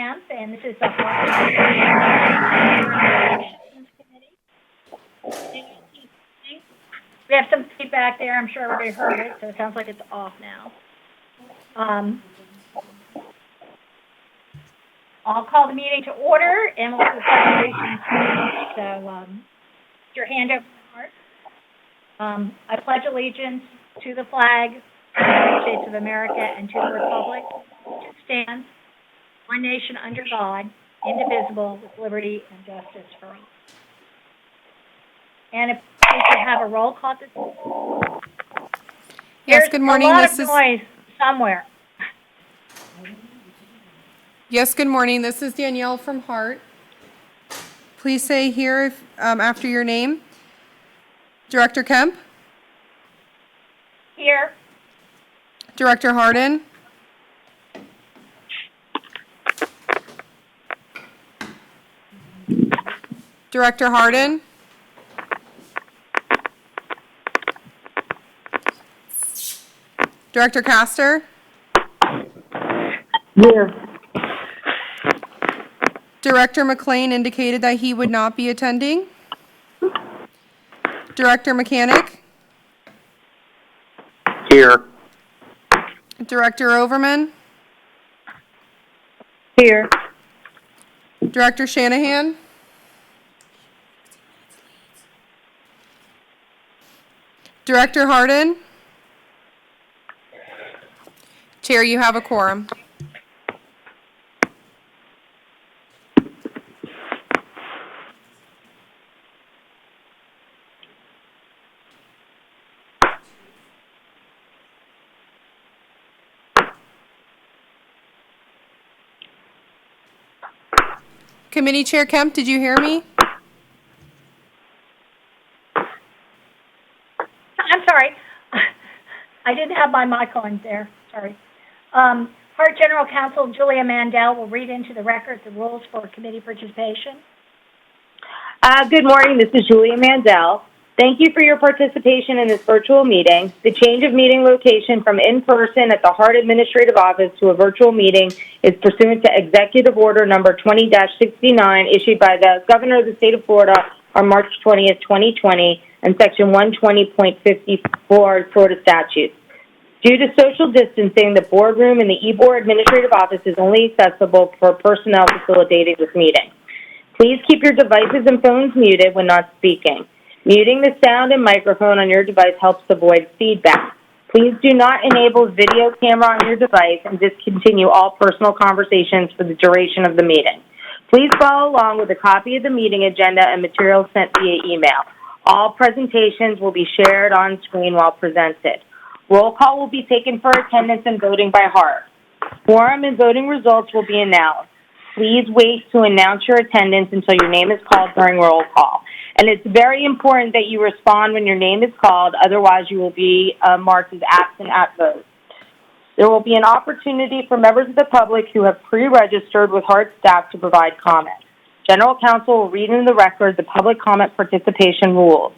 Kemp, and this is the HART Committee. We have some feedback there. I'm sure everybody heard it, so it sounds like it's off now. I'll call the meeting to order, and we'll do the presentations. So, your hand over the heart. I pledge allegiance to the flag of the United States of America and to the republic which stands, one nation under God, indivisible, with liberty and justice for all. And if we could have a roll call this morning. Yes, good morning. There's a lot of noise somewhere. Yes, good morning. This is Danielle from HART. Please say here if, after your name. Director Kemp? Here. Director Hardin? Director Hardin? Director Castor? Here. Director McLean indicated that he would not be attending. Director Mechanic? Here. Director Overman? Here. Director Shanahan? Director Hardin? Chair, you have a quorum. Committee Chair Kemp, did you hear me? I'm sorry. I didn't have my mic on there. Sorry. HART General Counsel Julia Mandel will read into the record the rules for committee participation. Good morning. This is Julia Mandel. Thank you for your participation in this virtual meeting. The change of meeting location from in-person at the HART Administrative Office to a virtual meeting is pursuant to Executive Order Number 20-69 issued by the Governor of the State of Florida on March 20th, 2020, and Section 120.54 Florida statutes. Due to social distancing, the boardroom and the e-board administrative office is only accessible for personnel facilitating this meeting. Please keep your devices and phones muted when not speaking. Muting the sound and microphone on your device helps avoid feedback. Please do not enable video camera on your device and discontinue all personal conversations for the duration of the meeting. Please follow along with a copy of the meeting agenda and materials sent via email. All presentations will be shared on screen while presented. Roll call will be taken for attendance and voting by HART. Quorum and voting results will be announced. Please wait to announce your attendance until your name is called during roll call. And it's very important that you respond when your name is called, otherwise you will be marked as absent at vote. There will be an opportunity for members of the public who have pre-registered with HART staff to provide comments. General Counsel will read into the record the public comment participation rules.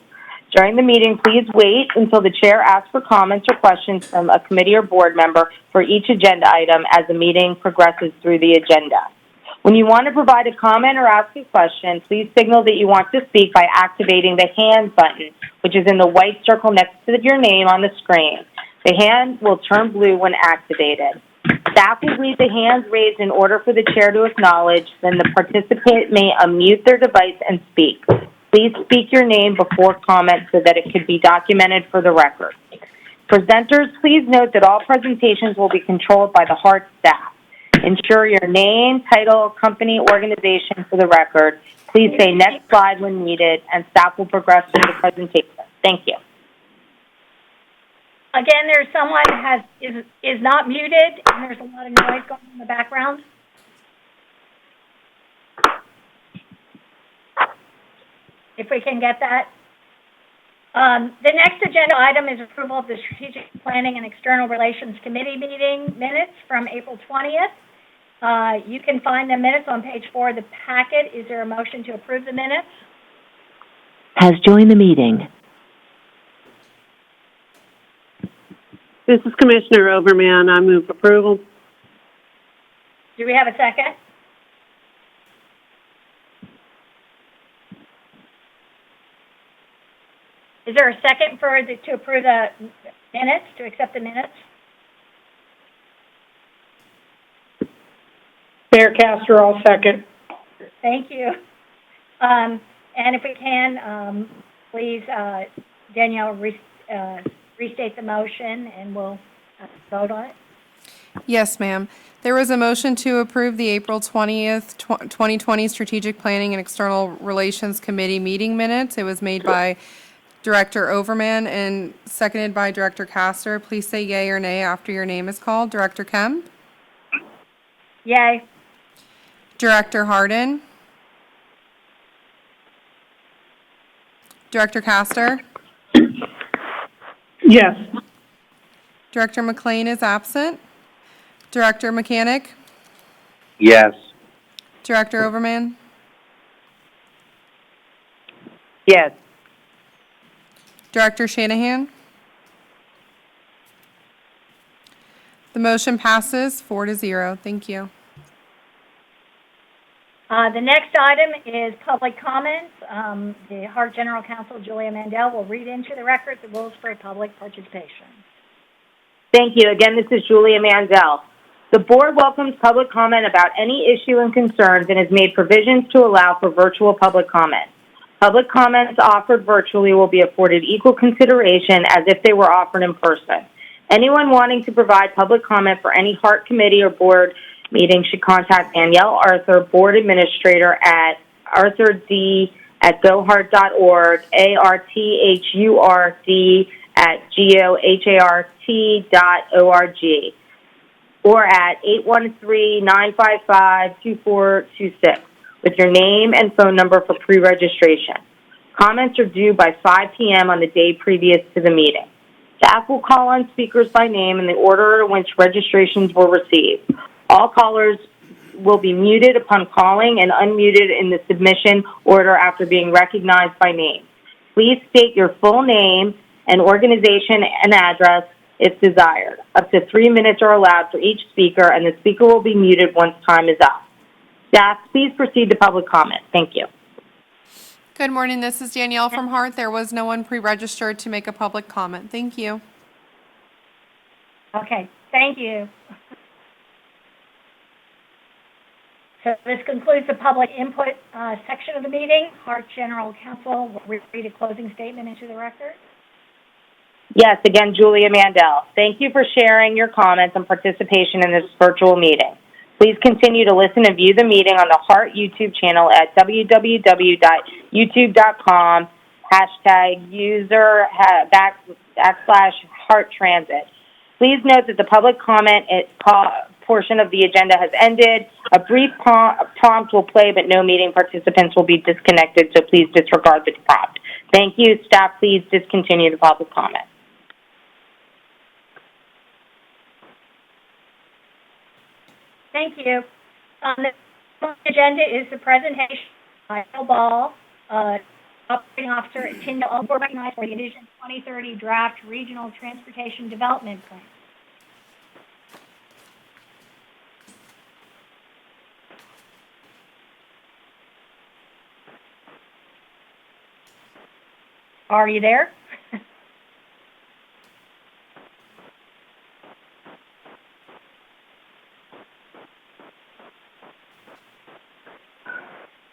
During the meeting, please wait until the chair asks for comments or questions from a committee or board member for each agenda item as the meeting progresses through the agenda. When you want to provide a comment or ask a question, please signal that you want to speak by activating the hand button, which is in the white circle next to your name on the screen. The hand will turn blue when activated. Staff will read the hands raised in order for the chair to acknowledge, then the participant may unmute their device and speak. Please speak your name before comment so that it could be documented for the record. Presenters, please note that all presentations will be controlled by the HART staff. Ensure your name, title, company, organization for the record. Please say next slide when needed, and staff will progress through the presentation. Thank you. Again, there's someone who is not muted, and there's a lot of noise going on in the background. If we can get that. The next agenda item is approval of the Strategic Planning and External Relations Committee meeting minutes from April 20th. You can find the minutes on page 4 of the packet. Is there a motion to approve the minutes? Has joined the meeting. This is Commissioner Overman. I move approval. Do we have a second? Is there a second to approve the minutes, to accept the minutes? Mayor Castor, I'll second. Thank you. And if we can, please, Danielle, restate the motion and we'll vote on it. Yes, ma'am. There was a motion to approve the April 20th, 2020 Strategic Planning and External Relations Committee meeting minutes. It was made by Director Overman and seconded by Director Castor. Please say yay or nay after your name is called. Director Kemp? Yay. Director Harden? Director Castor? Yes. Director McLean is absent. Director Mechanic? Yes. Director Overman? Yes. Director Shanahan? The motion passes 4-0. Thank you. The next item is public comments. The HART General Counsel, Julia Mandel, will read into the record the rules for public participation. Thank you. Again, this is Julia Mandel. The board welcomes public comment about any issue and concerns and has made provisions to allow for virtual public comment. Public comments offered virtually will be afforded equal consideration as if they were offered in person. Anyone wanting to provide public comment for any HART committee or board meeting should contact Danielle Arthur, Board Administrator at arthurd@gohart.org, arthurd@gohart.org, or at 813-955-2426 with your name and phone number for pre-registration. Comments are due by 5 p.m. on the day previous to the meeting. Staff will call on speakers by name in the order in which registrations were received. All callers will be muted upon calling and unmuted in the submission order after being recognized by name. Please state your full name and organization and address if desired. Up to 3 minutes are allowed for each speaker, and the speaker will be muted once time is up. Staff, please proceed to public comment. Thank you. Good morning. This is Danielle from HART. There was no one pre-registered to make a public comment. Thank you. Okay, thank you. So this concludes the public input section of the meeting. HART General Counsel will read a closing statement into the record. Yes, again, Julia Mandel. Thank you for sharing your comments and participation in this virtual meeting. Please continue to listen and view the meeting on the HART YouTube channel at www.youtube.com, #user/HART Please note that the public comment portion of the agenda has ended. A brief prompt will play, but no meeting participants will be disconnected, so please disregard the prompt. Thank you. Staff, please discontinue the public comment. Thank you. The agenda is the presentation by Bill Ball, Operating Officer at Tyndall, recognized for the Vision 2030 Draft Regional Transportation Development Plan. Are you there?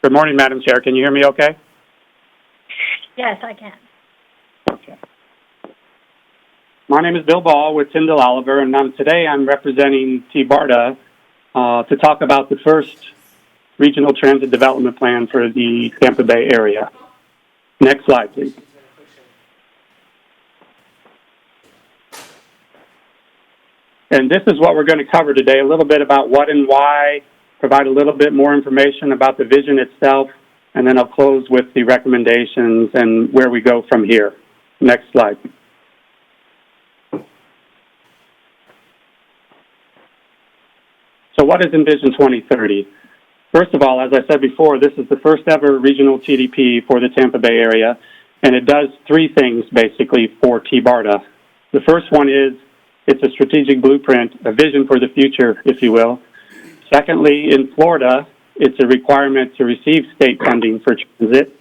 Good morning, Madam Chair. Can you hear me okay? Yes, I can. Okay. My name is Bill Ball with Tyndall Oliver, and today I'm representing TBARTA to talk about the first Regional Transit Development Plan for the Tampa Bay area. Next slide, please. And this is what we're going to cover today, a little bit about what and why, provide a little bit more information about the vision itself, and then I'll close with the recommendations and where we go from here. Next slide. So what is Envision 2030? First of all, as I said before, this is the first ever regional TDP for the Tampa Bay area, and it does three things basically for TBARTA. The first one is it's a strategic blueprint, a vision for the future, if you will. Secondly, in Florida, it's a requirement to receive state funding for transit.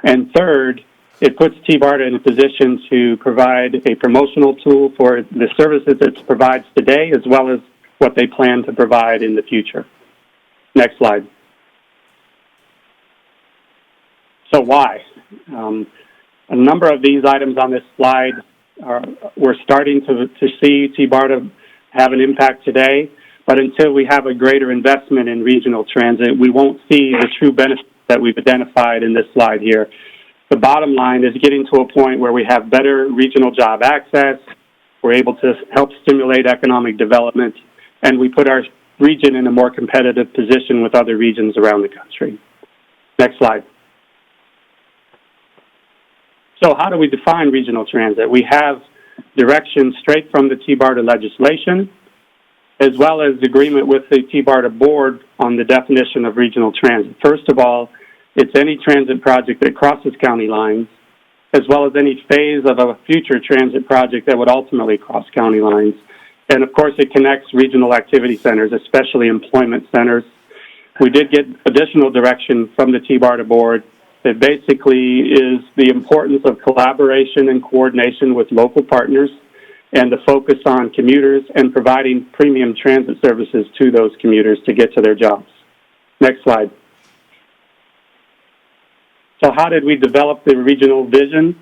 And third, It puts TBARTA in a position to provide a promotional tool for the services it provides today, as well as what they plan to provide in the future. Next slide. So why? A number of these items on this slide we're starting to see TBARTA have an impact today, but until we have a greater investment in regional transit, we won't see the true benefits that we've identified in this slide here. The bottom line is getting to a point where we have better regional job access, we're able to help stimulate economic development, and we put our region in a more competitive position with other regions around the country. Next slide. So how do we define regional transit? We have direction straight from the TBARTA legislation, as well as agreement with the TBARTA board on the definition of regional transit. First of all, it's any transit project that crosses county lines, as well as any phase of a future transit project that would ultimately cross county lines. And of course, it connects regional activity centers, especially employment centers. We did get additional direction from the TBARTA board that basically is the importance of collaboration and coordination with local partners and the focus on commuters and providing premium transit services to those commuters to get to their jobs. Next slide. So how did we develop the regional vision?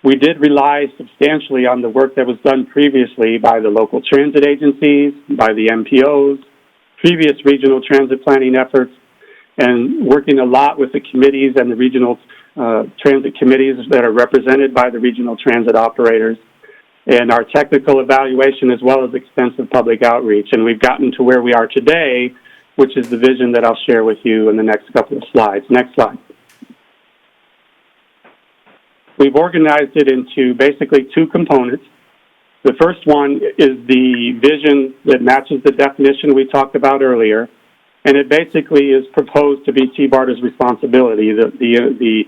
We did rely substantially on the work that was done previously by the local transit agencies, by the MPOs, previous regional transit planning efforts, and working a lot with the committees and the regional transit committees that are represented by the regional transit operators, and our technical evaluation as well as extensive public outreach. And we've gotten to where we are today, which is the vision that I'll share with you in the next couple of slides. Next slide. We've organized it into basically two components. The first one is the vision that matches the definition we talked about earlier, and it basically is proposed to be TBARTA's responsibility, the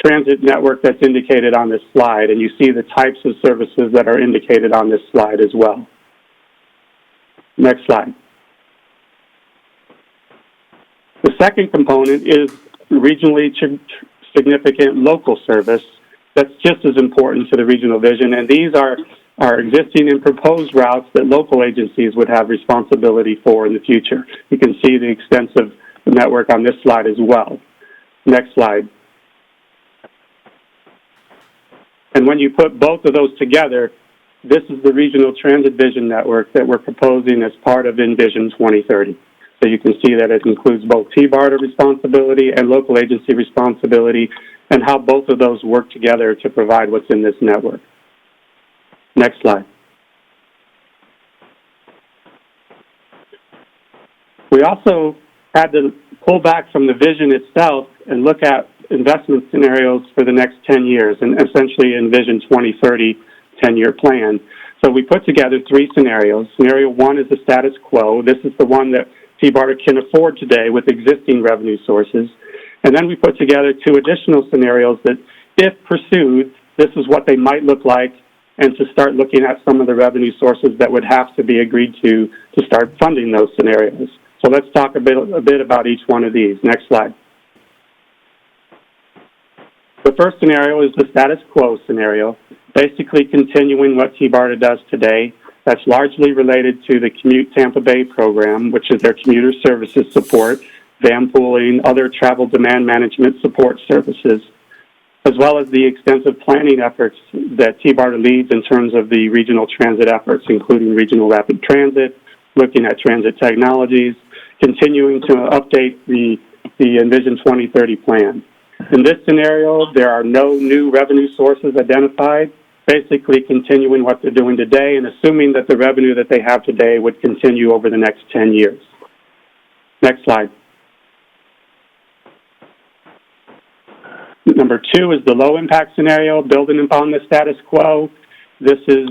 transit network that's indicated on this slide, and you see the types of services that are indicated on this slide as well. Next slide. The second component is regionally significant local service that's just as important to the regional vision, and these are existing and proposed routes that local agencies would have responsibility for in the future. You can see the extensive network on this slide as well. Next slide. And when you put both of those together, this is the regional transit vision network that we're proposing as part of Envision 2030. So you can see that it includes both TBARTA responsibility and local agency responsibility, and how both of those work together to provide what's in this network. Next slide. We also had to pull back from the vision itself and look at investment scenarios for the next 10 years, and essentially Envision 2030 10-year plan. So we put together three scenarios. Scenario one is the status quo. This is the one that TBARTA can afford today with existing revenue sources. And then we put together two additional scenarios that, if pursued, this is what they might look like, and to start looking at some of the revenue sources that would have to be agreed to start funding those scenarios. So let's talk a bit about each one of these. Next slide. The first scenario is the status quo scenario, basically continuing what TBARTA does today. That's largely related to the Commute Tampa Bay program, which is their commuter services support, van pooling, other travel demand management support services, as well as the extensive planning efforts that TBARTA leads in terms of the regional transit efforts, including regional rapid transit, looking at transit technologies, continuing to update the Envision 2030 plan. In this scenario, there are no new revenue sources identified, basically continuing what they're doing today and assuming that the revenue that they have today would continue over the next 10 years. Next slide. Number two is the low-impact scenario, building upon the status quo. This is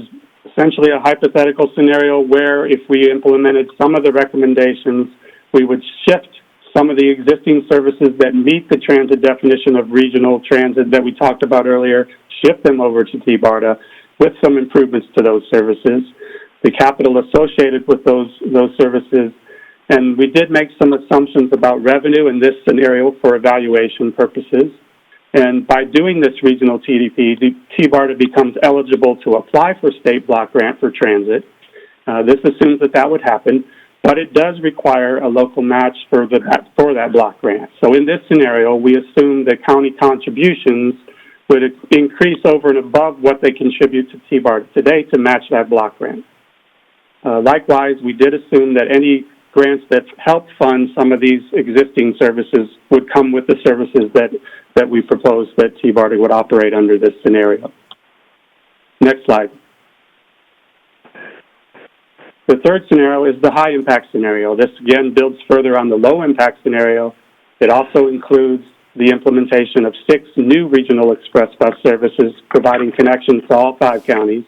essentially a hypothetical scenario where if we implemented some of the recommendations, we would shift some of the existing services that meet the transit definition of regional transit that we talked about earlier, shift them over to TBARTA with some improvements to those services, the capital associated with those services. And we did make some assumptions about revenue in this scenario for evaluation purposes. And by doing this regional TDP, TBARTA becomes eligible to apply for state block grant for transit. This assumes that would happen, but it does require a local match for that block grant. So in this scenario, we assume that county contributions would increase over and above what they contribute to TBARTA today to match that block grant. Likewise, we did assume that any grants that help fund some of these existing services would come with the services that we proposed that TBARTA would operate under this scenario. Next slide. The third scenario is the high impact scenario. This again builds further on the low impact scenario. It also includes the implementation of 6 new regional express bus services providing connections to all 5 counties.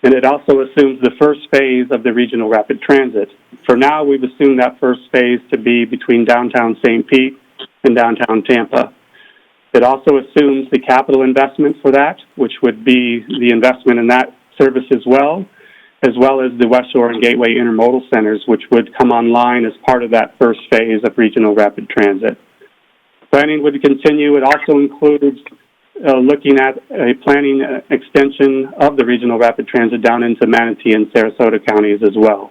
And it also assumes the first phase of the regional rapid transit. For now, we've assumed that first phase to be between downtown St. Pete and downtown Tampa. It also assumes the capital investment for that, which would be the investment in that service as well as the West Shore and Gateway intermodal centers, which would come online as part of that first phase of regional rapid transit. Planning would continue. It also includes looking at a planning extension of the regional rapid transit down into Manatee and Sarasota counties as well.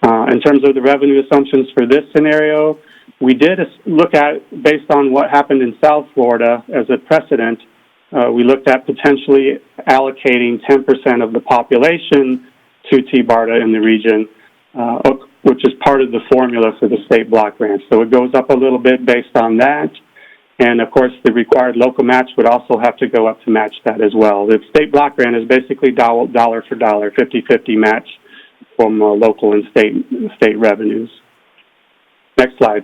In terms of the revenue assumptions for this scenario, we did look at, based on what happened in South Florida as a precedent, we looked at potentially allocating 10% of the population to TBARTA in the region, which is part of the formula for the state block grant. So it goes up a little bit based on that. And, of course, the required local match would also have to go up to match that as well. The state block grant is basically dollar for dollar, 50-50 match from local and state revenues. Next slide.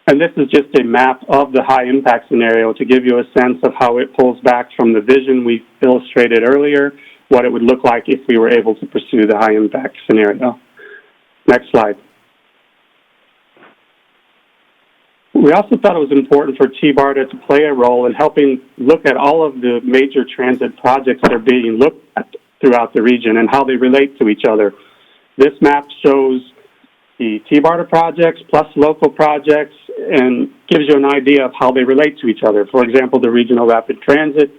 And this is just a map of the high-impact scenario to give you a sense of how it pulls back from the vision we illustrated earlier, what it would look like if we were able to pursue the high-impact scenario. Next slide. We also thought it was important for TBARTA to play a role in helping look at all of the major transit projects that are being looked at throughout the region and how they relate to each other. This map shows the TBARTA projects plus local projects and gives you an idea of how they relate to each other. For example, the regional rapid transit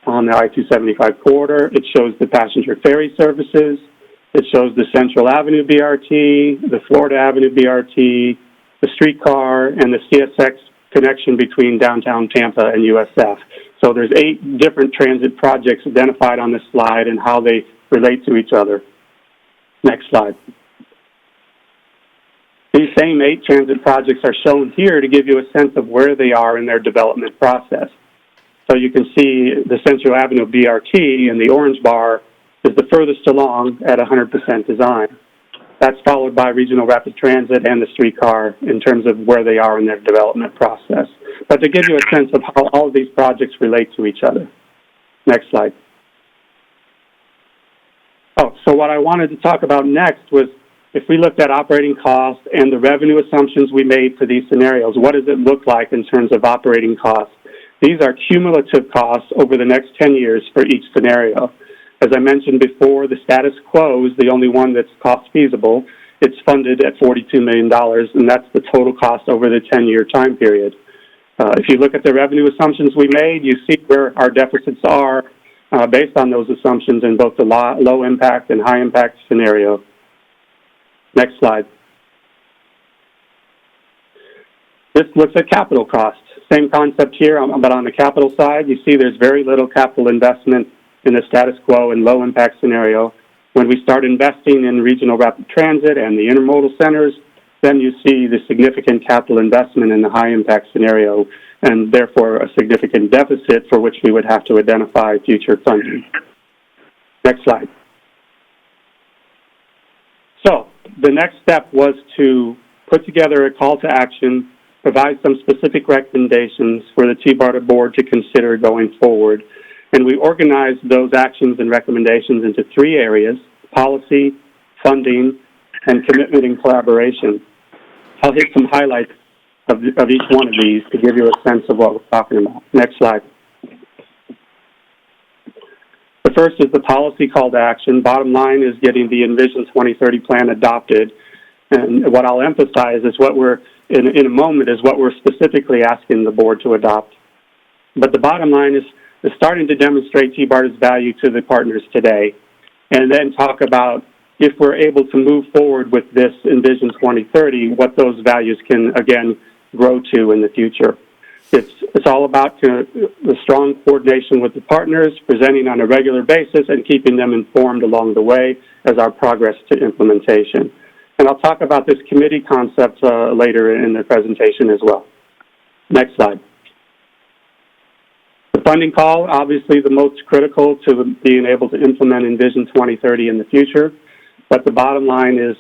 on the I-275 corridor. It shows the passenger ferry services. It shows the Central Avenue BRT, the Florida Avenue BRT, the streetcar, and the CSX connection between downtown Tampa and USF. So there's 8 different transit projects identified on this slide and how they relate to each other. Next slide. These same 8 transit projects are shown here to give you a sense of where they are in their development process. So you can see the Central Avenue BRT in the orange bar is the furthest along at 100% design. That's followed by regional rapid transit and the streetcar in terms of where they are in their development process. But to give you a sense of how all of these projects relate to each other. Next slide. So what I wanted to talk about next was if we looked at operating costs and the revenue assumptions we made for these scenarios, what does it look like in terms of operating costs? These are cumulative costs over the next 10 years for each scenario. As I mentioned before, the status quo is the only one that's cost feasible. It's funded at $42 million, and that's the total cost over the 10-year time period. If you look at the revenue assumptions we made, you see where our deficits are based on those assumptions in both the low impact and high impact scenario. Next slide. This looks at capital costs. Same concept here, but on the capital side, you see there's very little capital investment in the status quo and low impact scenario. When we start investing in regional rapid transit and the intermodal centers, then you see the significant capital investment in the high impact scenario and therefore a significant deficit for which we would have to identify future funding. Next slide. So the next step was to put together a call to action, provide some specific recommendations for the TBARTA board to consider going forward. And we organized those actions and recommendations into 3 areas: policy, funding, and commitment and collaboration. I'll hit some highlights of each one of these to give you a sense of what we're talking about. Next slide. The first is the policy call to action. Bottom line is getting the Envision 2030 plan adopted. And what I'll emphasize is what we're in a moment is what we're specifically asking the board to adopt. But the bottom line is starting to demonstrate TBARTA's value to the partners today, and then talk about if we're able to move forward with this in Vision 2030, what those values can, again, grow to in the future. It's all about the strong coordination with the partners, presenting on a regular basis, and keeping them informed along the way as our progress to implementation. And I'll talk about this committee concept later in the presentation as well. Next slide. The funding call, obviously the most critical to being able to implement in Vision 2030 in the future. But the bottom line is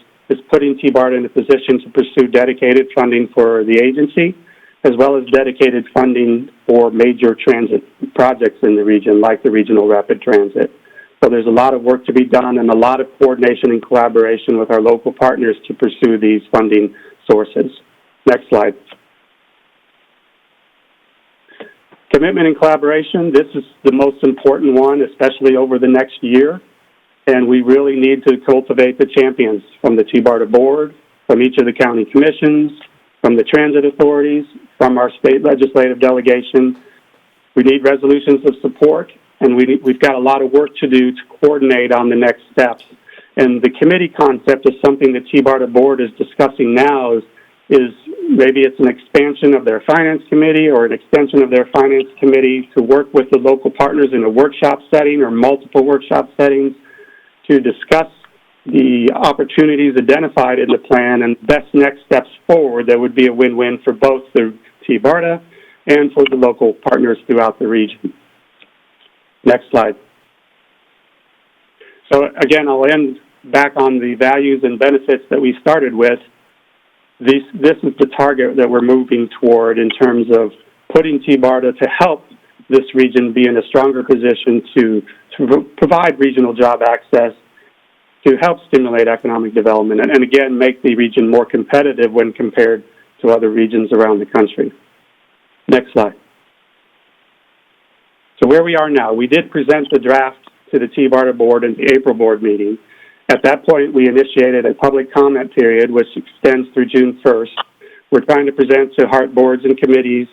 putting TBARTA in a position to pursue dedicated funding for the agency, as well as dedicated funding for major transit projects in the region, like the Regional Rapid Transit. So there's a lot of work to be done and a lot of coordination and collaboration with our local partners to pursue these funding sources. Next slide. Commitment and collaboration, this is the most important one, especially over the next year. And we really need to cultivate the champions from the TBARTA board, from each of the county commissions, from the transit authorities, from our state legislative delegation. We need resolutions of support, and we've got a lot of work to do to coordinate on the next steps. And the committee concept is something the TBARTA board is discussing now is maybe it's an expansion of their finance committee or an extension of their finance committee to work with the local partners in a workshop setting or multiple workshop settings to discuss the opportunities identified in the plan and best next steps forward that would be a win-win for both the TBARTA and for the local partners throughout the region. Next slide. So again, I'll end back on the values and benefits that we started with. This is the target that we're moving toward in terms of putting TBARTA to help this region be in a stronger position to provide regional job access, to help stimulate economic development, and again, make the region more competitive when compared to other regions around the country. Next slide. So where we are now, we did present the draft to the TBARTA board in the April board meeting. At that point, we initiated a public comment period, which extends through June 1st. We're trying to present to HART boards and committees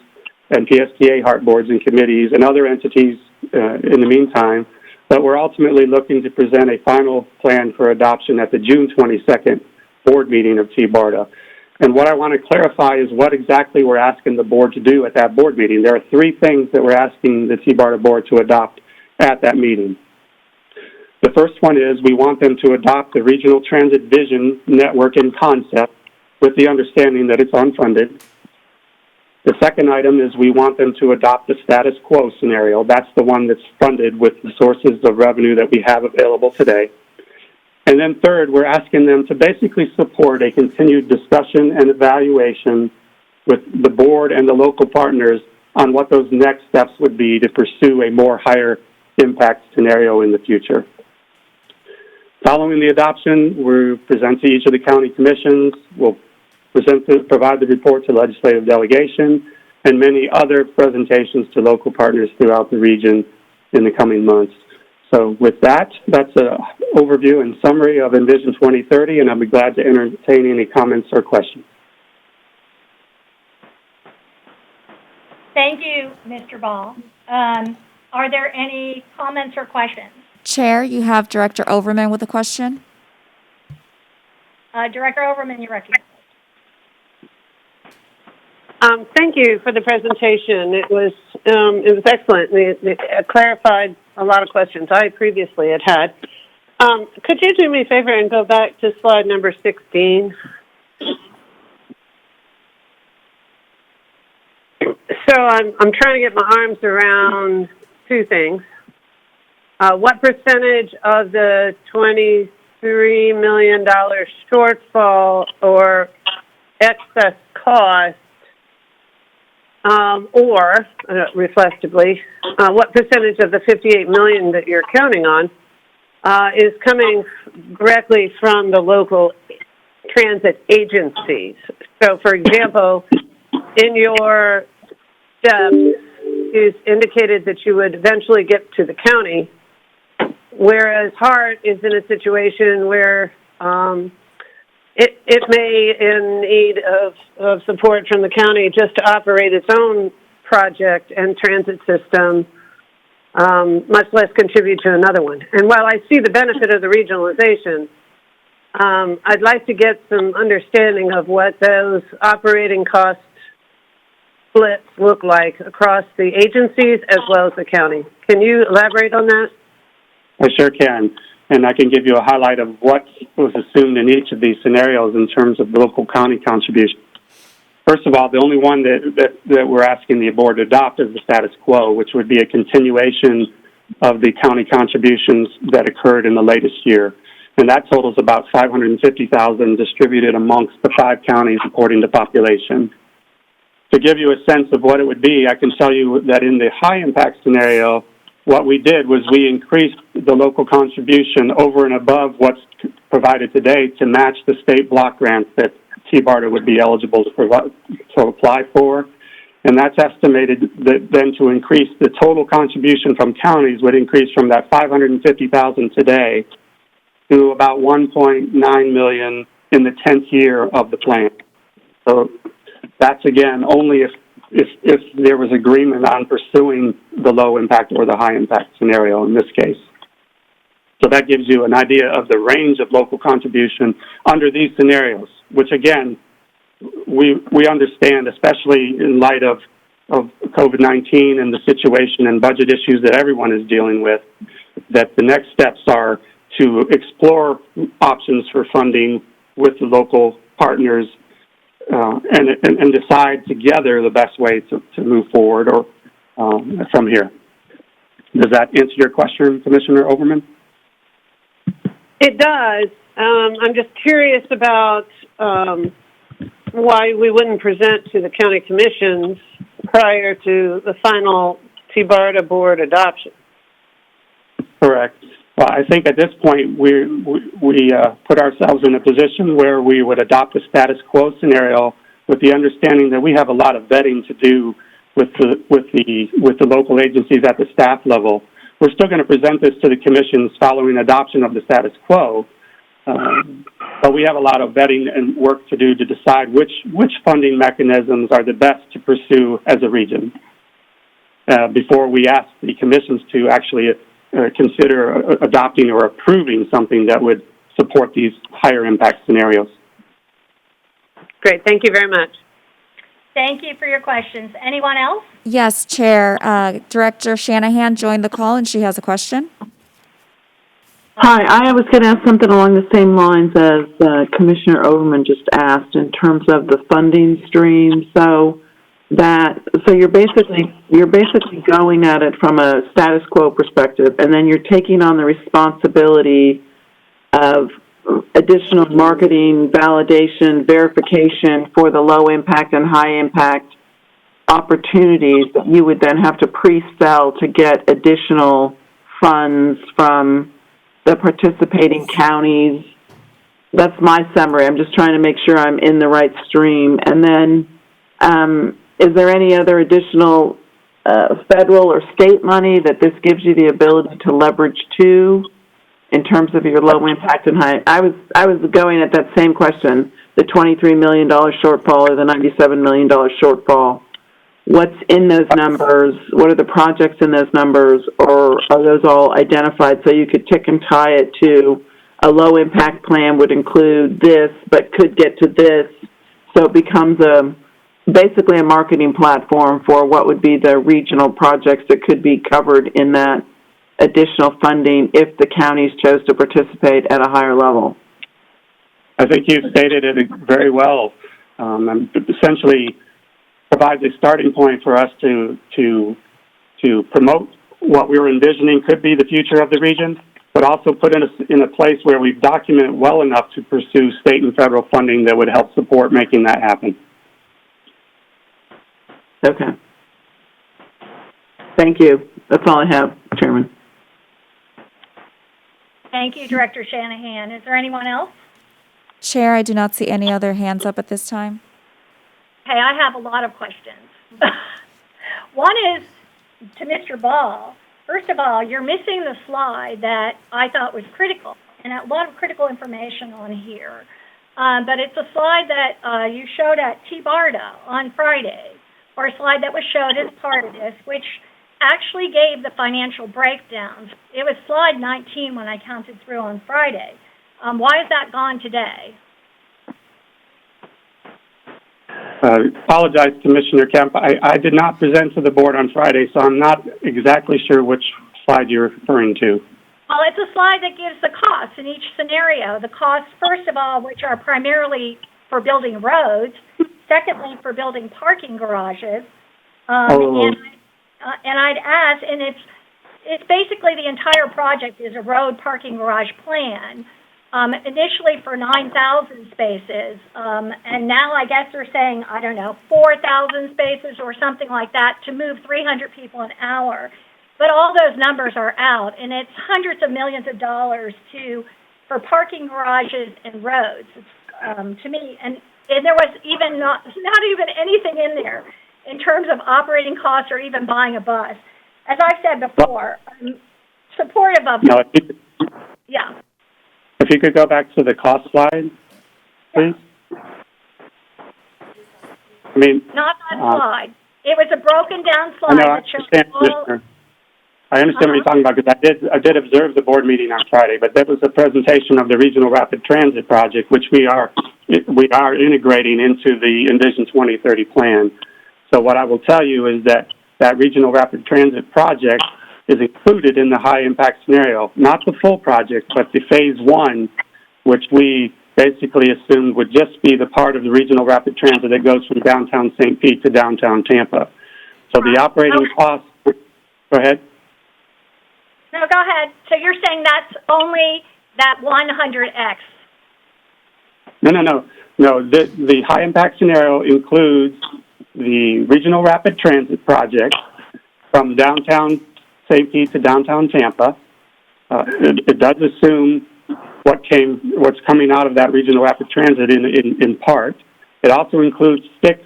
and PSTA HART boards and committees and other entities in the meantime, but we're ultimately looking to present a final plan for adoption at the June 22nd board meeting of TBARTA. And what I want to clarify is what exactly we're asking the board to do at that board meeting. There are three things that we're asking the TBARTA board to adopt at that meeting. The first one is we want them to adopt the regional transit vision network and concept with the understanding that it's unfunded. The second item is we want them to adopt the status quo scenario. That's the one that's funded with the sources of revenue that we have available today. And then third, we're asking them to basically support a continued discussion and evaluation with the board and the local partners on what those next steps would be to pursue a more higher impact scenario in the future. Following the adoption, we'll present to each of the county commissions. We'll provide the report to legislative delegation and many other presentations to local partners throughout the region in the coming months. So with that, that's an overview and summary of Envision 2030, and I'll be glad to entertain any comments or questions. Thank you, Mr. Ball. Are there any comments or questions? Chair, you have Director Overman with a question. Director Overman, you're recognized. Thank you for the presentation. It was excellent. It clarified a lot of questions I previously had. Could you do me a favor and go back to slide number 16? So I'm trying to get my arms around two things. What percentage of the $23 million shortfall or excess cost, or reflectively, what percentage of the $58 million that you're counting on is coming directly from the local transit agencies? So, for example, in your steps, you indicated that you would eventually get to the county, whereas HART is in a situation where it may in need of support from the county just to operate its own project and transit system, much less contribute to another one. And while I see the benefit of the regionalization, I'd like to get some understanding of what those operating cost splits look like across the agencies as well as the county. Can you elaborate on that? I sure can. And I can give you a highlight of what was assumed in each of these scenarios in terms of local county contribution. First of all, the only one that we're asking the board to adopt is the status quo, which would be a continuation of the county contributions that occurred in the latest year. And that totals about $550,000 distributed amongst the 5 counties according to population. To give you a sense of what it would be, I can tell you that in the high impact scenario, what we did was we increased the local contribution over and above what's provided today to match the state block grants that TBARTA would be eligible to apply for. And that's estimated that then to increase the total contribution from counties would increase from that $550,000 today to about $1.9 million in the 10th year of the plan. So that's, again, only if there was agreement on pursuing the low impact or the high impact scenario in this case. So that gives you an idea of the range of local contribution under these scenarios, which, again, we understand, especially in light of COVID-19 and the situation and budget issues that everyone is dealing with, that the next steps are to explore options for funding with the local partners and decide together the best way to move forward or from here. Does that answer your question, Commissioner Overman? It does. I'm just curious about why we wouldn't present to the county commissions prior to the final TBARTA board adoption. Correct. Well, I think at this point we put ourselves in a position where we would adopt a status quo scenario with the understanding that we have a lot of vetting to do with the local agencies at the staff level. We're still going to present this to the commissions following adoption of the status quo, but we have a lot of vetting and work to do to decide which funding mechanisms are the best to pursue as a region before we ask the commissions to actually consider adopting or approving something that would support these higher impact scenarios. Great. Thank you very much. Thank you for your questions. Anyone else? Yes, Chair. Director Shanahan joined the call, and she has a question. Hi, I was going to ask something along the same lines as Commissioner Overman just asked in terms of the funding stream. So you're basically going at it from a status quo perspective, and then you're taking on the responsibility of additional marketing, validation, verification for the low impact and high impact opportunities that you would then have to pre-sell to get additional funds from the participating counties. That's my summary. I'm just trying to make sure I'm in the right stream. And then, is there any other additional federal or state money that this gives you the ability to leverage to in terms of your low impact and high? I was going at that same question, the $23 million shortfall or the $97 million shortfall. What's in those numbers? What are the projects in those numbers? Or are those all identified so you could tick and tie it to a low impact plan would include this but could get to this, so it becomes basically a marketing platform for what would be the regional projects that could be covered in that additional funding if the counties chose to participate at a higher level? I think you've stated it very well. And essentially provides a starting point for us to promote what we were envisioning could be the future of the region, but also put in a place where we've documented well enough to pursue state and federal funding that would help support making that happen. Okay. Thank you. That's all I have, Chairman. Thank you, Director Shanahan. Is there anyone else? Chair, I do not see any other hands up at this time. Hey, I have a lot of questions. One is to Mr. Ball. First of all, you're missing the slide that I thought was critical, and a lot of critical information on here. but it's a slide that you showed at T-BARDA on Friday, or a slide that was showed as part of this, which actually gave the financial breakdowns. It was slide 19 when I counted through on Friday. Why is that gone today? Apologize, Commissioner Kemp. I did not present to the board on Friday, so I'm not exactly sure which slide you're referring to. Well, it's a slide that gives the costs in each scenario. The costs, first of all, which are primarily for building roads, secondly, for building parking garages, and I'd ask, and it's basically the entire project is a road parking garage plan, initially for 9,000 spaces, and now I guess they're saying, 4,000 spaces or something like that to move 300 people an hour. But all those numbers are out, and it's hundreds of millions of dollars for parking garages and roads, to me, and there was even not even anything in there in terms of operating costs or even buying a bus. As I've said before, I'm supportive of... No, yeah. If you could go back to the cost slide, please. I mean... Not that slide. It was a broken down slide that showed all... I understand what you're talking about, because I did observe the board meeting on Friday, but that was a presentation of the Regional Rapid Transit Project, which we are integrating into the Envision 2030 plan. So what I will tell you is that Regional Rapid Transit Project is included in the high impact scenario, not the full project, but the phase one, which we basically assumed would just be the part of the Regional Rapid Transit that goes from downtown St. Pete to downtown Tampa. So the operating costs, go ahead. No, go ahead. So you're saying that's only that 100X? No. The high impact scenario includes the Regional Rapid Transit Project from downtown St. Pete to downtown Tampa. It does assume what's coming out of that Regional Rapid Transit in part. It also includes 6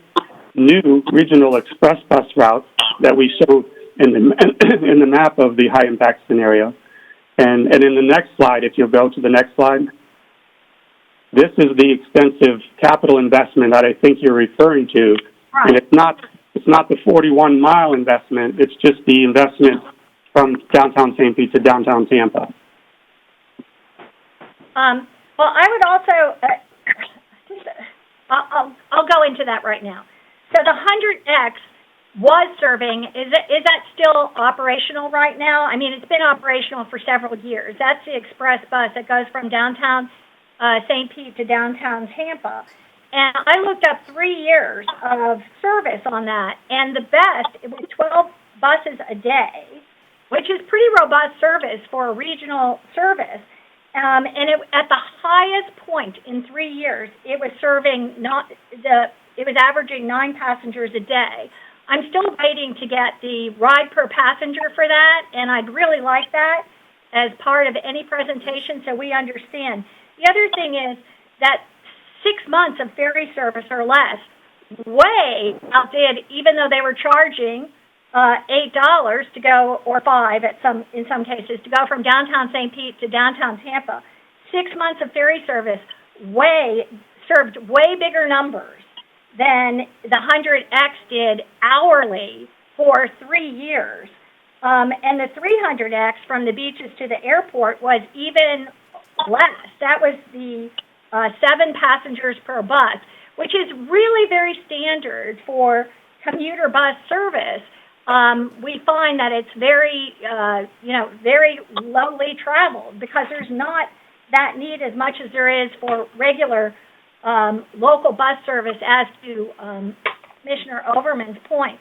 new regional express bus routes that we showed in the map of the high impact scenario. And in the next slide, if you'll go to the next slide, this is the extensive capital investment that I think you're referring to. Right. And it's not the 41-mile investment, it's just the investment from downtown St. Pete to downtown Tampa. Well, I would also, I'll go into that right now. So the 100X was serving, is that still operational right now? I mean, it's been operational for several years. That's the express bus that goes from downtown St. Pete to downtown Tampa. And I looked up 3 years of service on that, and the best, it was 12 buses a day, which is pretty robust service for a regional service. And at the highest point in 3 years, it was it was averaging 9 passengers a day. I'm still waiting to get the ride per passenger for that, and I'd really like that as part of any presentation so we understand. The other thing is that 6 months of ferry service or less way outdid, even though they were charging $8 to go, or $5 in some cases, to go from downtown St. Pete to downtown Tampa. 6 months of ferry service served way bigger numbers than the 100X did hourly for 3 years. And the 300X from the beaches to the airport was even less. That was the 7 passengers per bus, which is really very standard for commuter bus service. We find that it's very, very lowly traveled because there's not that need as much as there is for regular local bus service, as to Commissioner Overman's point.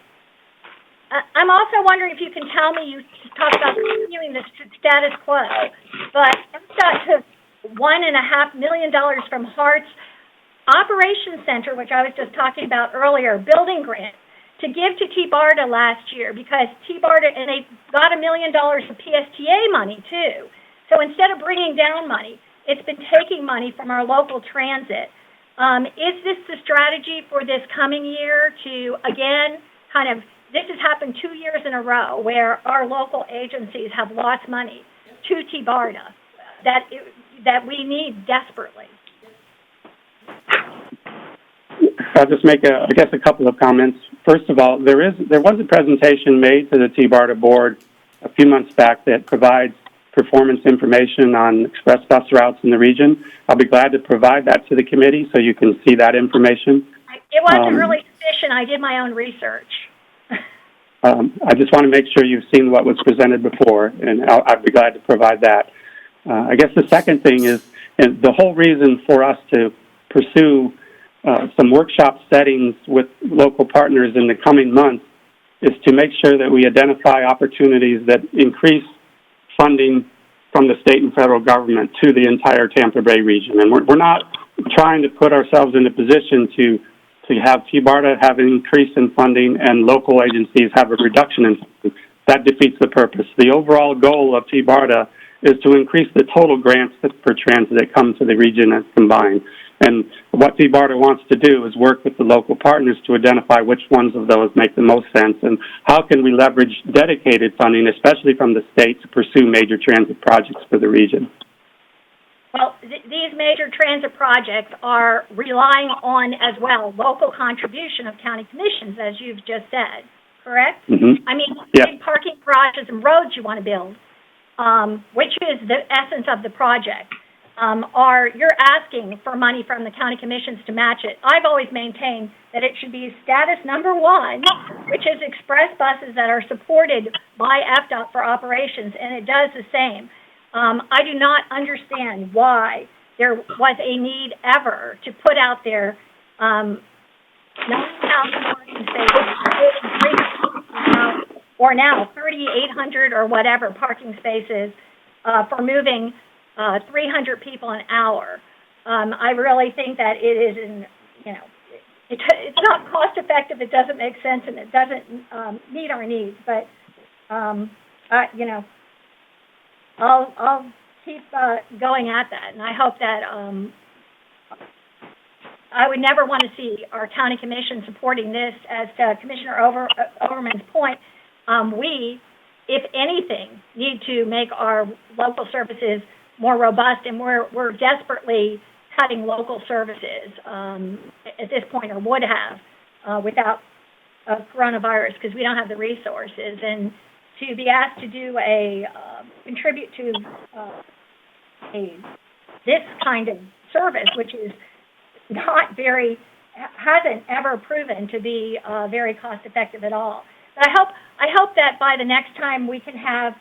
I'm also wondering if you can tell me, you talked about continuing the status quo, but MSDOT took $1.5 million from HART's Operations Center, which I was just talking about earlier, building grant, to give to T-BARDA last year, because T-BARDA, and they got $1 million of PSTA money too. So instead of bringing down money, it's been taking money from our local transit. Is this the strategy for this coming year to, again, this has happened 2 years in a row where our local agencies have lost money to T-BARDA that we need desperately? I'll just make a couple of comments. First of all, there was a presentation made to the T-BARTA board a few months back that provides performance information on express bus routes in the region. I'll be glad to provide that to the committee so you can see that information. It wasn't really sufficient. I did my own research. I just want to make sure you've seen what was presented before, and I'd be glad to provide that. I guess the second thing is, and the whole reason for us to pursue some workshop settings with local partners in the coming months is to make sure that we identify opportunities that increase funding from the state and federal government to the entire Tampa Bay region. And we're not trying to put ourselves in a position to have T-BARTA have an increase in funding and local agencies have a reduction in funding. That defeats the purpose. The overall goal of T-BARTA is to increase the total grants for transit that come to the region as combined. And what T-BARTA wants to do is work with the local partners to identify which ones of those make the most sense and how can we leverage dedicated funding, especially from the state, to pursue major transit projects for the region. Well, these major transit projects are relying on, as well, local contribution of county commissions, as you've just said, correct? Mm-hmm. I mean, yeah. big parking garages and roads you want to build, which is the essence of the project. You're asking for money from the county commissions to match it. I've always maintained that it should be status number 1, which is express buses that are supported by FDOT for operations, and it does the same. I do not understand why there was a need ever to put out there 9,000 parking spaces, or now 3,800 or whatever parking spaces for moving 300 people an hour. I really think that it is, it's not cost effective. It doesn't make sense, and it doesn't meet our needs. But I'll keep going at that, and I hope that I would never want to see our county commission supporting this. As to Commissioner Overman's point, we, if anything, need to make our local services more robust, and we're desperately cutting local services at this point, or would have without coronavirus, because we don't have the resources. And to be asked to do contribute to this kind of service, which is hasn't ever proven to be very cost effective at all. But I hope that by the next time we can have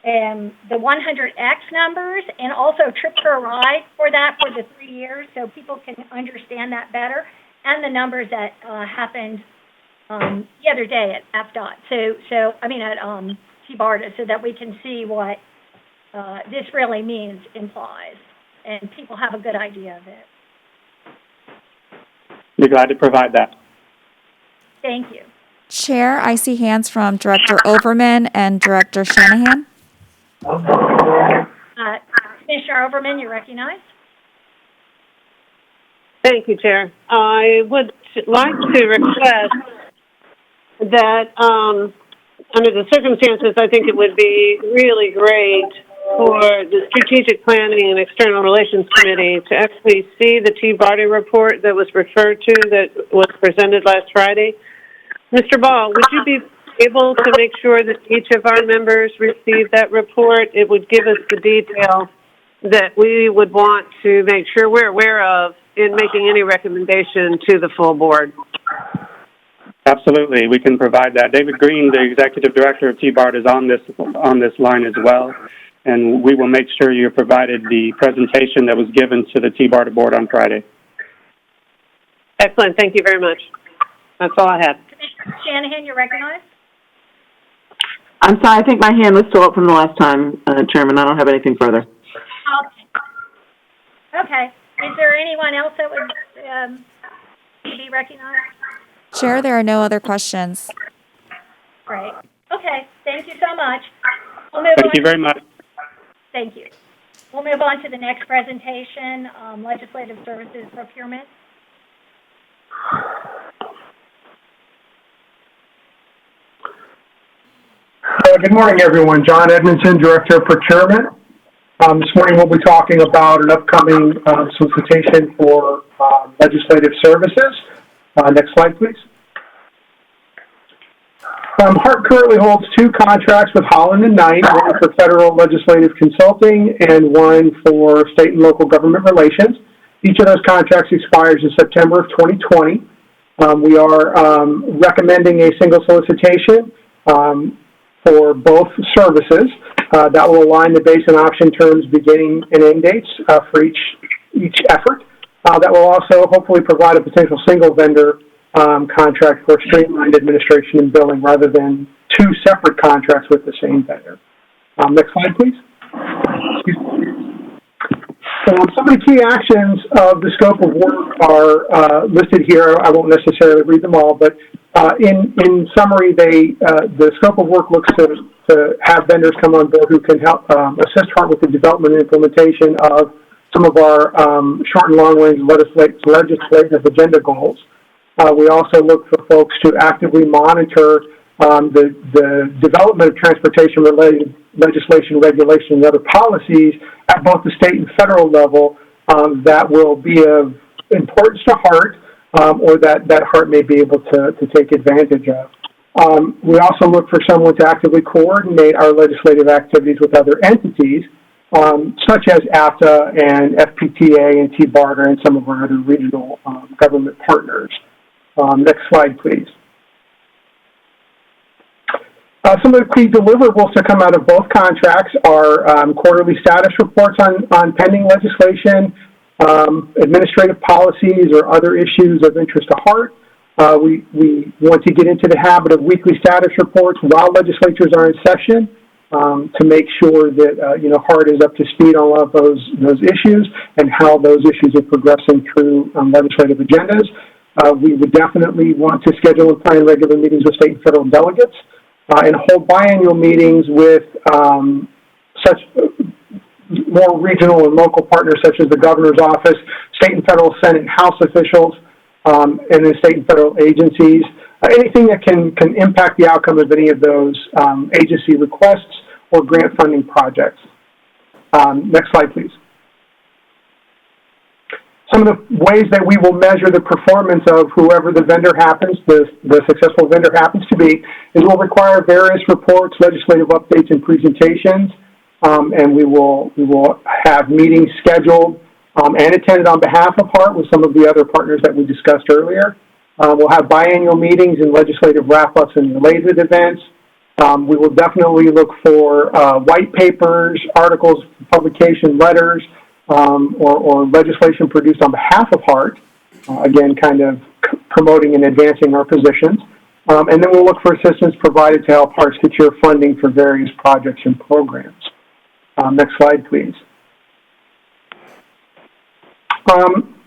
the 100X numbers, and also trip for a ride for the 3 years, so people can understand that better, and the numbers that happened the other day at FDOT. At T-BARTA, so that we can see what this really implies, and people have a good idea of it. Be glad to provide that. Thank you. Chair, I see hands from Director Overman and Director Shanahan. Commissioner Overman, you're recognized. Thank you, Chair. I would like to request that, under the circumstances, I think it would be really great for the Strategic Planning and External Relations Committee to actually see the T-BARTA report that was referred to, that was presented last Friday. Mr. Ball, would you be able to make sure that each of our members receive that report? It would give us the detail that we would want to make sure we're aware of in making any recommendation to the full board. Absolutely, we can provide that. David Green, the Executive Director of T-BARTA, is on this line as well, and we will make sure you're provided the presentation that was given to the T-BARTA board on Friday. Excellent, thank you very much. That's all I had. Commissioner Shanahan, you're recognized. I'm sorry, I think my hand was still up from the last time, Chairman. I don't have anything further. Okay. Is there anyone else that would be recognized? Chair, there are no other questions. Great. Okay. Thank you so much. Thank you very much. Thank you. We'll move on to the next presentation, Legislative Services Procurement. Good morning, everyone. John Edmondson, Director of Procurement. This morning we'll be talking about an upcoming solicitation for legislative services. Next slide, please. HART currently holds 2 contracts with Holland and Knight, one for federal legislative consulting and one for state and local government relations. Each of those contracts expires in September of 2020. We are recommending a single solicitation for both services that will align the base and option terms, beginning and end dates for each effort. That will also hopefully provide a potential single vendor contract for streamlined administration and billing rather than 2 separate contracts with the same vendor. Next slide, please. Some of the key actions of the scope of work are listed here. I won't necessarily read them all, but in summary, the scope of work looks to have vendors come on board who can help assist HART with the development and implementation of some of our short and long-range legislative agenda goals. We also look for folks to actively monitor the development of transportation-related legislation, regulation, and other policies at both the state and federal level that will be of importance to HART or that HART may be able to take advantage of. We also look for someone to actively coordinate our legislative activities with other entities, such as AFTA and FPTA and T-BARTA and some of our other regional government partners. Next slide, please. Some of the key deliverables to come out of both contracts are quarterly status reports on pending legislation, administrative policies, or other issues of interest to HART. We want to get into the habit of weekly status reports while legislatures are in session to make sure that HART is up to speed on all of those issues and how those issues are progressing through legislative agendas. We would definitely want to schedule and plan regular meetings with state and federal delegates and hold biannual meetings with such more regional and local partners such as the governor's office, state and federal Senate and House officials, and then state and federal agencies. Anything that can impact the outcome of any of those agency requests or grant funding projects. Next slide, please. Some of the ways that we will measure the performance of whoever the vendor happens, the successful vendor happens to be, is we'll require various reports, legislative updates, and presentations, and we will have meetings scheduled and attended on behalf of HART with some of the other partners that we discussed earlier. We'll have biannual meetings and legislative wrap-ups and related events. We will definitely look for white papers, articles, publication letters, or legislation produced on behalf of HART, again, kind of promoting and advancing our positions. And then we'll look for assistance provided to help HART secure funding for various projects and programs. Next slide, please.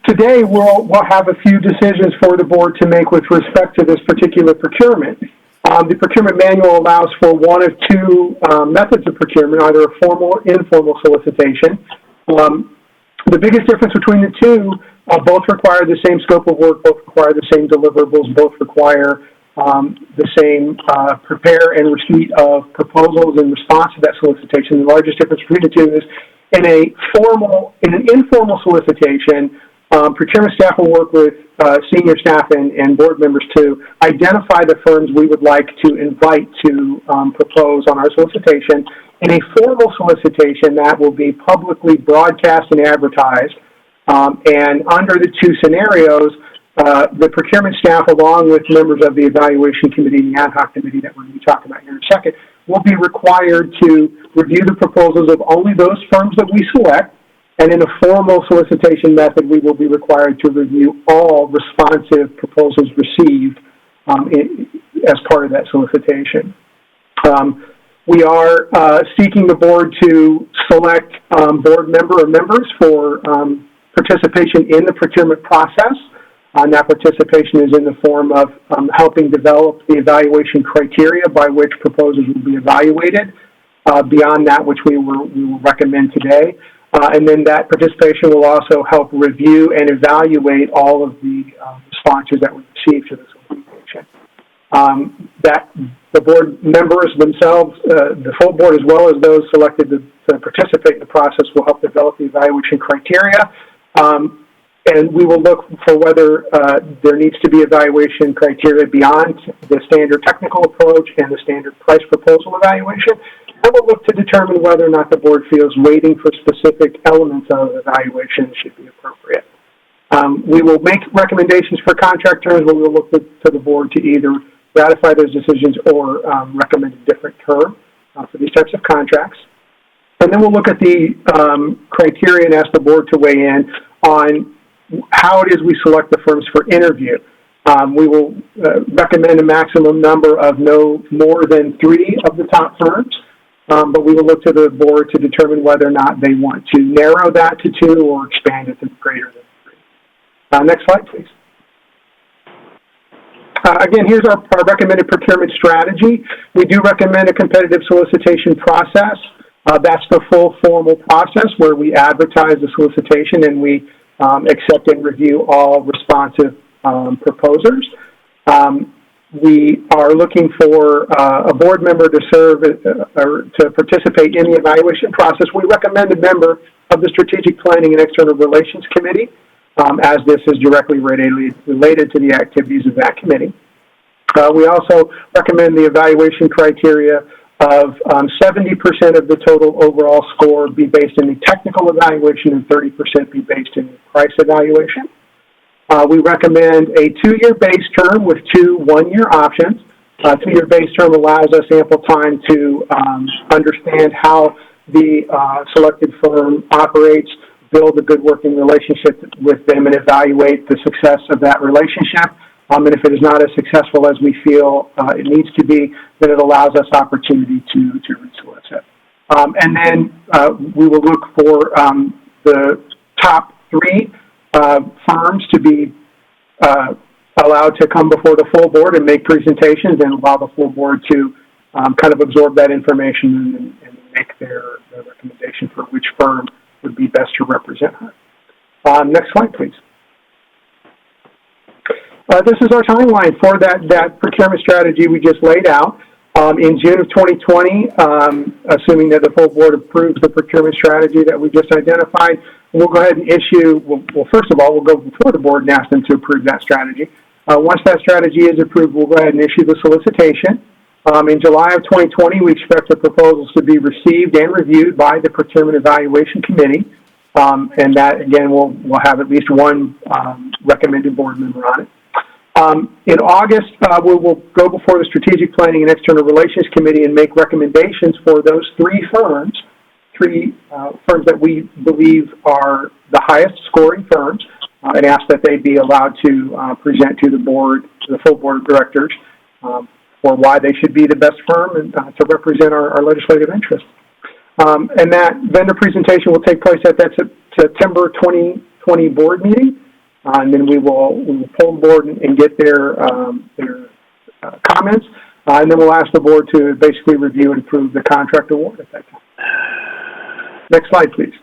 Today, we'll have a few decisions for the board to make with respect to this particular procurement. The procurement manual allows for one of 2 methods of procurement, either a formal or informal solicitation. The biggest difference between the 2, both require the same scope of work, both require the same deliverables, both require the same prepare and receipt of proposals in response to that solicitation. The largest difference between the 2 is in an informal solicitation, procurement staff will work with senior staff and board members to identify the firms we would like to invite to propose on our solicitation. In a formal solicitation, that will be publicly broadcast and advertised. And under the 2 scenarios, the procurement staff, along with members of the evaluation committee and the ad hoc committee that we're going to be talking about here in a second, will be required to review the proposals of only those firms that we select. And in a formal solicitation method, we will be required to review all responsive proposals received as part of that solicitation. We are seeking the board to select board member or members for participation in the procurement process. And that participation is in the form of helping develop the evaluation criteria by which proposals will be evaluated, beyond that which we will recommend today. And then that participation will also help review and evaluate all of the sponsors that we receive to this solicitation. That the board members themselves, the full board, as well as those selected to participate in the process, will help develop the evaluation criteria. And we will look for whether there needs to be evaluation criteria beyond the standard technical approach and the standard price proposal evaluation. And we'll look to determine whether or not the board feels waiting for specific elements of evaluation should be appropriate. We will make recommendations for contract terms, but we will look to the board to either ratify those decisions or recommend a different term for these types of contracts. And then we'll look at the criteria and ask the board to weigh in on how it is we select the firms for interview. We will recommend a maximum number of no more than 3 of the top firms, but we will look to the board to determine whether or not they want to narrow that to 2 or expand it to greater than 3. Next slide, please. Again, here's our recommended procurement strategy. We do recommend a competitive solicitation process. That's the full formal process where we advertise the solicitation and we accept and review all responsive proposers. We are looking for a board member to serve or to participate in the evaluation process. We recommend a member of the Strategic Planning and External Relations Committee, as this is directly related to the activities of that committee. We also recommend the evaluation criteria of 70% of the total overall score be based in the technical evaluation and 30% be based in the price evaluation. We recommend a 2-year base term with 2 one-year options. A 2-year base term allows us ample time to understand how the selected firm operates, build a good working relationship with them, and evaluate the success of that relationship. And if it is not as successful as we feel it needs to be, then it allows us opportunity to resolicit. And then we will look for the top 3 firms to be allowed to come before the full board and make presentations and allow the full board to kind of absorb that information and make their recommendation for which firm would be best to represent her. Next slide, please. This is our timeline for that procurement strategy we just laid out. In June of 2020, assuming that the full board approves the procurement strategy that we just identified, we'll go ahead and issue, well, first of all, we'll go before the board and ask them to approve that strategy. Once that strategy is approved, we'll go ahead and issue the solicitation. In July of 2020, we expect the proposals to be received and reviewed by the Procurement Evaluation Committee. And that, again, we'll have at least 1 recommended board member on it. In August, we will go before the Strategic Planning and External Relations Committee and make recommendations for those 3 firms, 3 firms that we believe are the highest scoring firms, and ask that they be allowed to present to the board, to the full board of directors, for why they should be the best firm and to represent our legislative interests. And that vendor presentation will take place at that September 2020 board meeting. And then we will pull the board and get their comments, and then we'll ask the board to basically review and approve the contract award at that time. Next slide, please.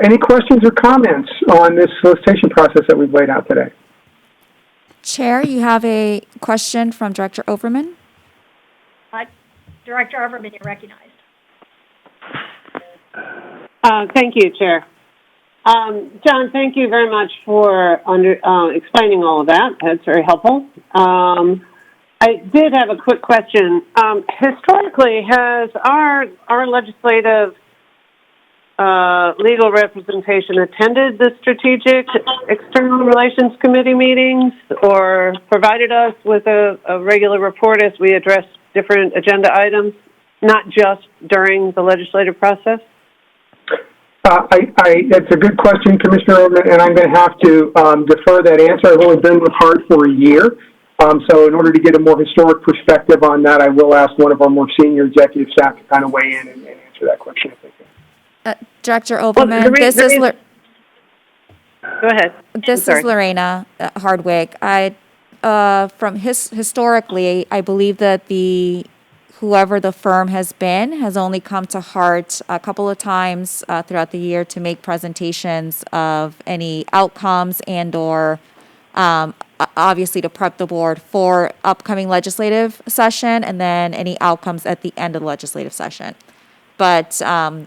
Any questions or comments on this solicitation process that we've laid out today? Chair, you have a question from Director Overman. Director Overman, you're recognized. Thank you, Chair. John, thank you very much for explaining all of that. That's very helpful. I did have a quick question. Historically, has our legislative legal representation attended the Strategic External Relations Committee meetings or provided us with a regular report as we address different agenda items, not just during the legislative process? It's a good question, Commissioner Overman, and I'm going to have to defer that answer. I've only been with HART for a year, so in order to get a more historic perspective on that, I will ask one of our more senior executive staff to kind of weigh in and answer that question if they can. Director Overman, Go ahead. This is Lorena Hardwick. Historically, I believe that whoever the firm has been has only come to HART a couple of times throughout the year to make presentations of any outcomes and or obviously to prep the board for upcoming legislative session and then any outcomes at the end of the legislative session. But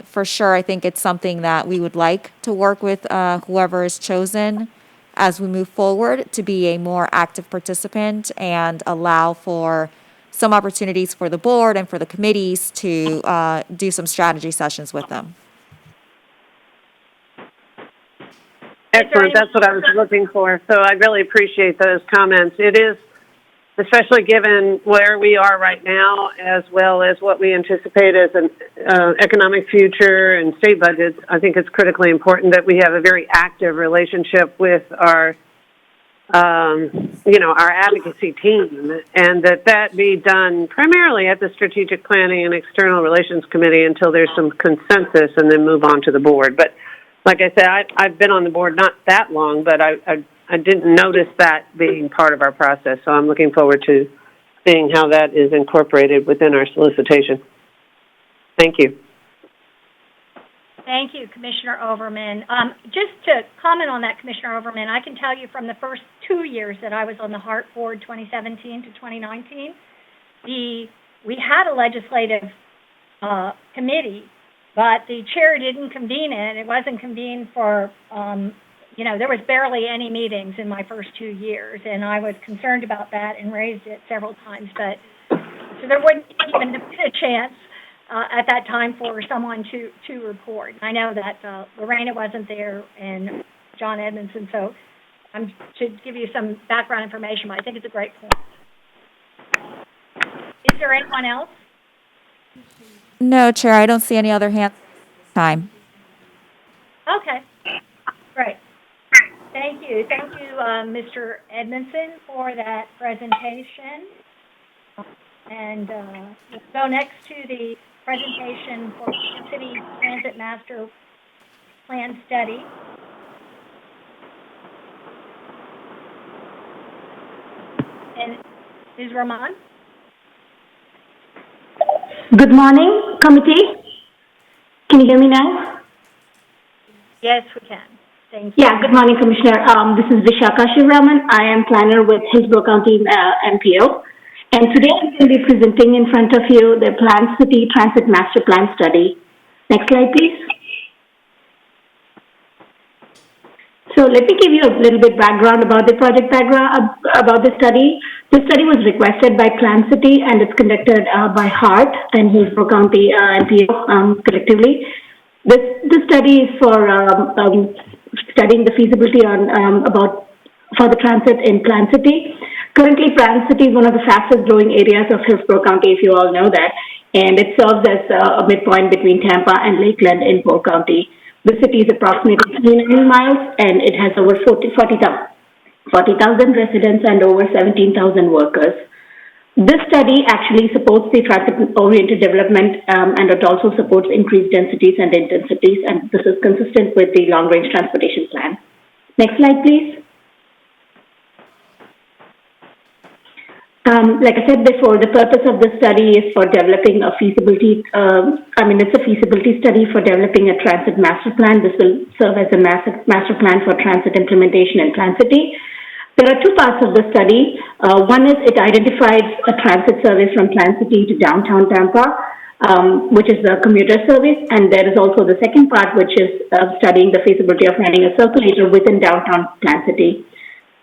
for sure, I think it's something that we would like to work with whoever is chosen as we move forward to be a more active participant and allow for some opportunities for the board and for the committees to do some strategy sessions with them. Excellent. That's what I was looking for. So I really appreciate those comments. It is, especially given where we are right now, as well as what we anticipate as an economic future and state budgets, I think it's critically important that we have a very active relationship with our, our advocacy team, and that be done primarily at the Strategic Planning and External Relations Committee until there's some consensus, and then move on to the board. But like I said, I've been on the board not that long, but I didn't notice that being part of our process, so I'm looking forward to seeing how that is incorporated within our solicitation. Thank you. Thank you, Commissioner Overman. Just to comment on that, Commissioner Overman, I can tell you from the first 2 years that I was on the HART board, 2017 to 2019, we had a legislative committee, but the chair didn't convene it. It wasn't convened for, there was barely any meetings in my first 2 years, and I was concerned about that and raised it several times. But so there wouldn't even have been a chance at that time for someone to report. I know that Lorena wasn't there and John Edmondson, so I should give you some background information, but I think it's a great point. Is there anyone else? No, Chair, I don't see any other hands this time. Okay, great. Thank you. Thank you, Mr. Edmondson, for that presentation. And we'll go next to the presentation for City Transit Master Plan Study. And Ms. Rahman? Good morning, committee. Can you hear me now? Yes, we can. Thank you. Yeah, good morning, Commissioner. This is Vishaka Shivraman. I am planner with Hillsborough County MPO. And today I'm going to be presenting in front of you the Plan City Transit Master Plan Study. Next slide, please. So let me give you a little bit background about the project about the study. This study was requested by Plan City, and it's conducted by HART and Hillsborough County MPO collectively. This study is for studying the feasibility for the transit in Plan City. Currently, Plan City is one of the fastest growing areas of Hillsborough County, if you all know that, and it serves as a midpoint between Tampa and Lakeland in Polk County. The city is approximately 29 miles, and it has over 40,000 residents and over 17,000 workers. This study actually supports the transit-oriented development, and it also supports increased densities and intensities, and this is consistent with the long-range transportation plan. Next slide, please. Like I said before, the purpose of this study is for developing a feasibility, it's a feasibility study for developing a transit master plan. This will serve as a master plan for transit implementation in Plan City. There are two parts of the study. One is it identifies a transit service from Plan City to downtown Tampa, which is the commuter service, and there is also the second part, which is studying the feasibility of running a circulator within downtown Plan City.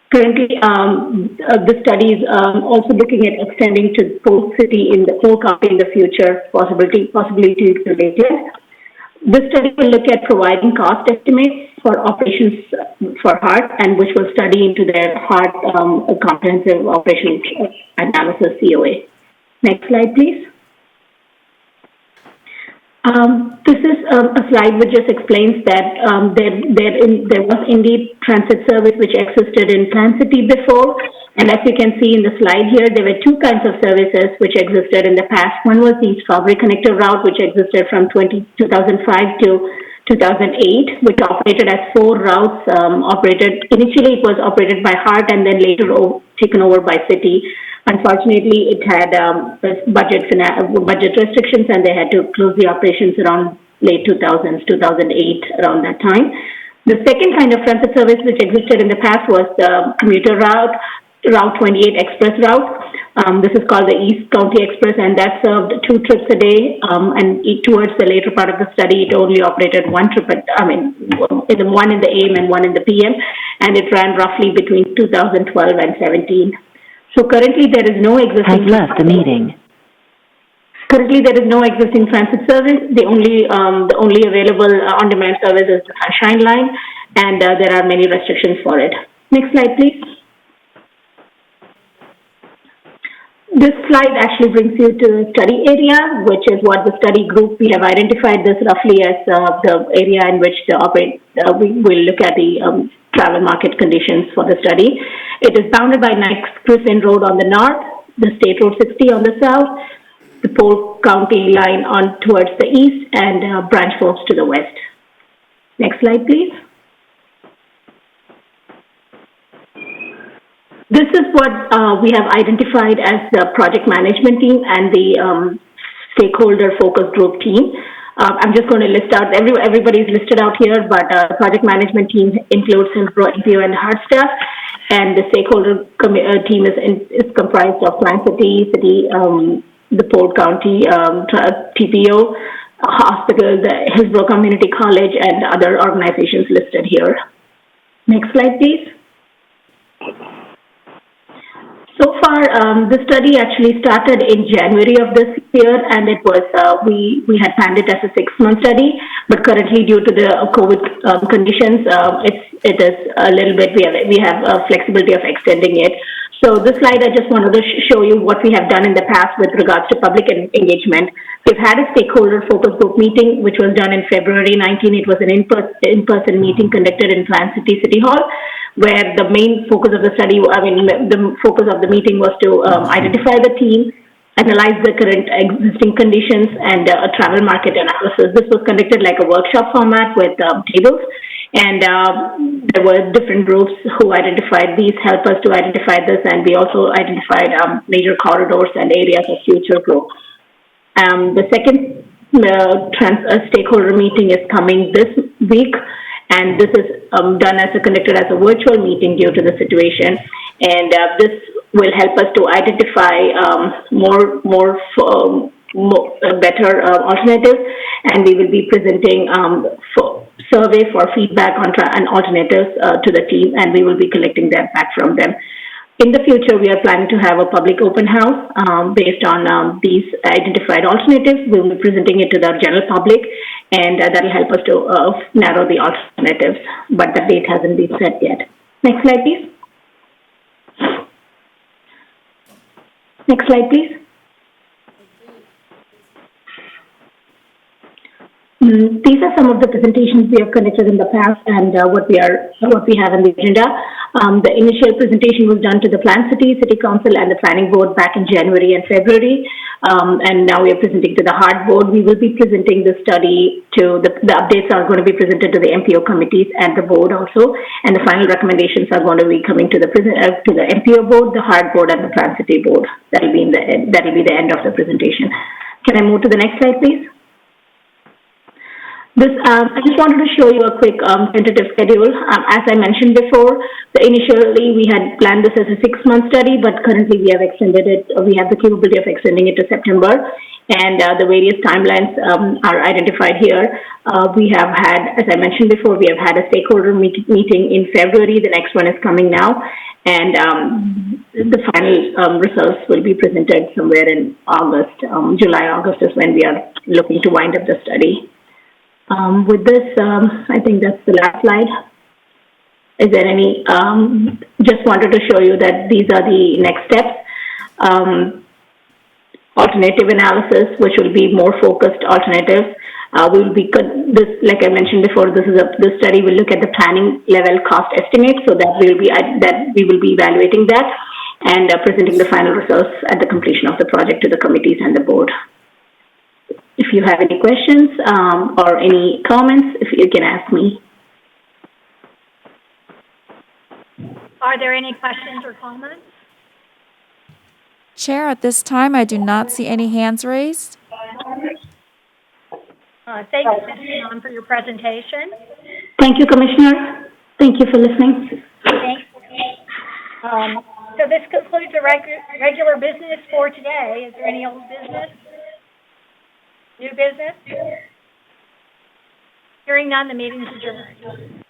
Currently, the study is also looking at extending to Polk City in the Polk County in the future, possibility to Lakeland. This study will look at providing cost estimates for operations for HART, and which will study into their HART comprehensive operations analysis COA. Next slide, please. This is a slide which just explains that there was indeed transit service which existed in Plan City before, and as you can see in the slide here, there were two kinds of services which existed in the past. One was the Strawberry Connector route, which existed from 2005 to 2008, which operated as 4 routes. Initially it was operated by HART and then later taken over by City. Unfortunately, it had budget restrictions, and they had to close the operations around late 2000s, 2008, around that time. The second kind of transit service which existed in the past was the commuter route, Route 28 Express route. This is called the East County Express, and that served 2 trips a day. Towards the later part of the study, it only operated 1 trip one in the AM and 1 in the PM, and it ran roughly between 2012 and 17. So currently, there is no existing. Has left the meeting. Currently, there is no existing transit service. The only available on-demand service is the Sunshine Line, and there are many restrictions for it. Next slide, please. This slide actually brings you to the study area, which is what the study group, we have identified this roughly as the area in which we will look at the travel market conditions for the study. It is bounded by Griffin Road on the north, the State Road 60 on the south, the Polk County line on towards the east, and Branch Forks to the west. Next slide, please. This is what we have identified as the project management team and the stakeholder focus group team. I'm just going to list out, everybody's listed out here, but project management team includes NPO and HART staff, and the stakeholder team is comprised of Plant City, the Polk County, TPO, hospital, the Hillsborough Community College, and other organizations listed here. Next slide, please. So far, the study actually started in January of this year, and it was we had planned it as a 6-month study, but currently due to the COVID conditions, it is a little bit we have flexibility of extending it. So this slide, I just wanted to show you what we have done in the past with regards to public engagement. We've had a stakeholder focus group meeting, which was done in February 19. It was an in-person meeting conducted in Plant City Hall, where the main focus of the study, the focus of the meeting was to identify the team, analyze the current existing conditions, and a travel market analysis. This was conducted like a workshop format with tables, and there were different groups who identified these, help us to identify this, and we also identified major corridors and areas of future growth. The second stakeholder meeting is coming this week, and this is conducted as a virtual meeting due to the situation, and this will help us to identify better alternatives, and we will be presenting survey for feedback on alternatives to the team, and we will be collecting that back from them. In the future, we are planning to have a public open house based on these identified alternatives. We will be presenting it to the general public, and that will help us to narrow the alternatives, but the date hasn't been set yet. Next slide, please. Next slide, please. These are some of the presentations we have conducted in the past and what we have on the agenda. The initial presentation was done to the Plant City Council and the Planning Board back in January and February, and now we are presenting to the HART Board. We will be presenting the study to the updates are going to be presented to the MPO committees and the board also, and the final recommendations are going to be coming to the MPO board, the HART Board, and the Plant City Board. That will be the end of the presentation. Can I move to the next slide, please? I just wanted to show you a quick tentative schedule. As I mentioned before, initially we had planned this as a 6-month study, but currently we have extended it. We have the capability of extending it to September, and the various timelines are identified here. We have had, as I mentioned before, we have had a stakeholder meeting in February. The next one is coming now, and the final results will be presented somewhere in August. July, August is when we are looking to wind up the study. With this, I think that's the last slide. Is there any, just wanted to show you that these are the next steps. Alternative analysis, which will be more focused alternatives. We will be, like I mentioned before, this study will look at the planning level cost estimate, so that we will be evaluating that and presenting the final results at the completion of the project to the committees and the board. If you have any questions or any comments, if you can ask me. Are there any questions or comments? Chair, at this time, I do not see any hands raised. Thank you, Ms. Khan, for your presentation. Thank you, Commissioner. Thank you for listening. Thanks. So this concludes the regular business for today. Is there any old business? New business? Hearing none, the meeting is adjourned.